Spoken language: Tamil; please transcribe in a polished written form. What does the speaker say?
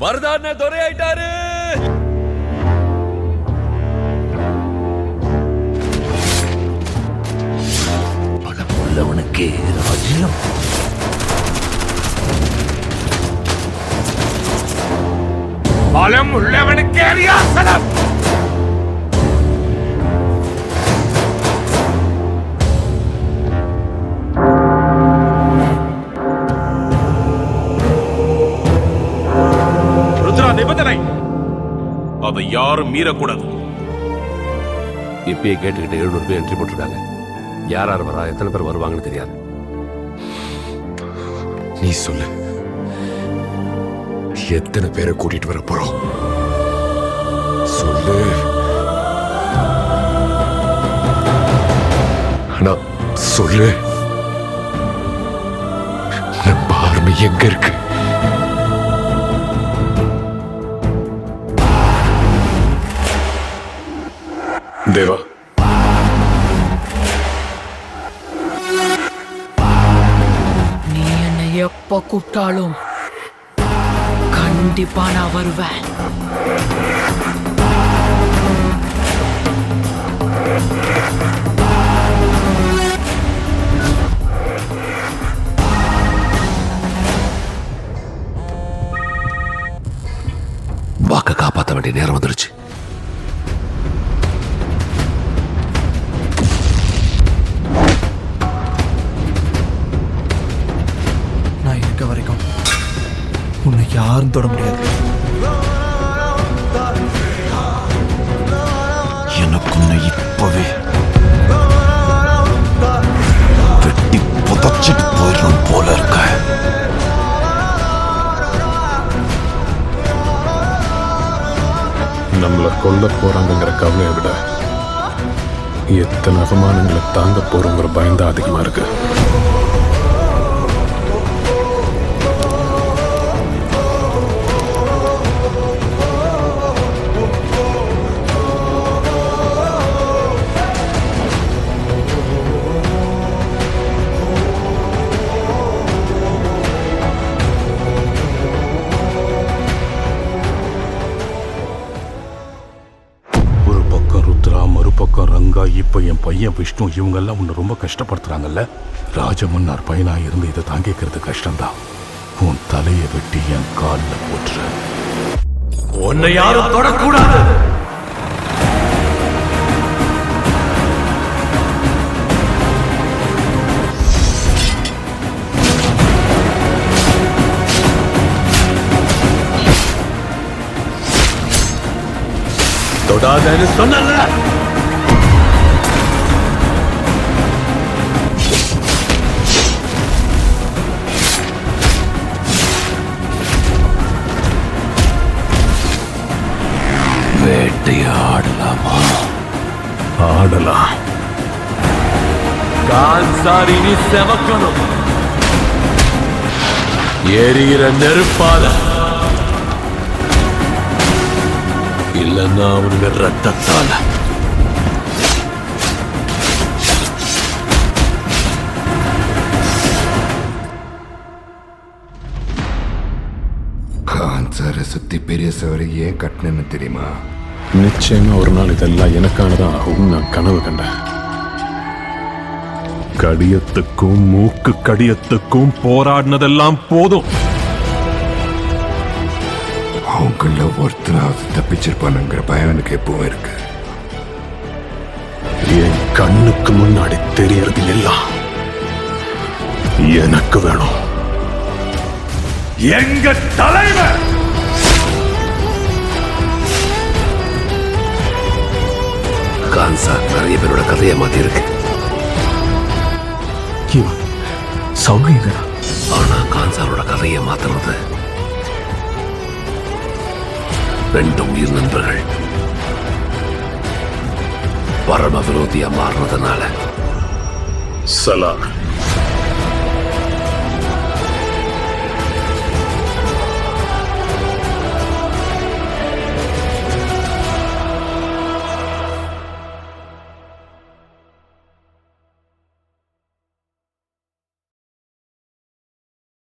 வரதான துரை ஆயிட்டாரு. பலம் உள்ளவனுக்கே ராஜ்யம். பலம் உள்ளவனுக்கே ரியாசனம். நிபந்தனை அதை யாரும் மீறக்கூடாது. இப்பயே கேட்டுக்கிட்டு 700 பேர் என்ட்ரி போட்டிருக்காங்க. யார் யார் வரா, எத்தனை பேர் வருவாங்கன்னு தெரியாது. நீ சொல்லு, எத்தனை பேரை கூட்டிட்டு வர போறோம் சொல்லு. ஆனா சொல்லு, நம்ம ஆர்மி எங்க இருக்கு? தேவா, நீ என்னை எப்ப கூப்பிட்டாலும் கண்டிப்பா நான் வருவேன். வாக்க காப்பாற்ற வேண்டிய நேரம் வந்துருச்சு. வரைக்கும் உன்னை யாரும் தொட முடியாது. எனக்கு உன்னை இப்பவே வெட்டி புதைச்சிட்டு போயிடும் போல இருக்க. நம்மளை கொல்ல போறாங்கிற கவலையை விட எத்தனை அவமானங்களை தாங்க போறோங்கிற பயம்தான் அதிகமா இருக்கு. மறுபக்கம் ரங்கா, இப்ப என் பையன் விஷ்ணு, இவங்கெல்லாம் உன்னை ரொம்ப கஷ்டப்படுத்துறாங்கல்ல. ராஜமன்னார் பையனா இருந்து இதை தாங்கிக்கிறது கஷ்டம்தான். உன் தலையை வெட்டி என் காலில் போட்டுற. உன்னை யாரும் தொடக்கூடாது. தொடாதன்னு சொன்னல. வேட்டையாடலாமா? ஆடலாம். கான்சாரி நீ செவக்கணும். எரிகிற நெருப்பால, இல்லைன்னா அவனுங்க ரத்தத்தால. கான்சாரை சுத்தி பெரிய சவரை ஏன் கட்டினு தெரியுமா? நிச்சயமா ஒரு நாள் இதெல்லாம் எனக்கானதான் ஆகும் நான் கனவு கண்டேன். கடியத்துக்கும் மூக்கு கடியத்துக்கும் போராடினதெல்லாம் போதும். அவங்கள ஒருத்தராவது தப்பிச்சிருப்பானுங்கிற பயம் எனக்கு எப்பவும் இருக்கு. என் கண்ணுக்கு முன்னாடி தெரியறது எல்லாம் எனக்கு வேணும். எங்க தலைவர் கான்சார் நிறைய பேரோட கதையை மாத்தி இருக்கு. ஆனா கான்சாரோட கதையை மாத்துறது 2 உயிர் நண்பர்கள் பரம விரோதியா மாறினதுனால. சலாம்.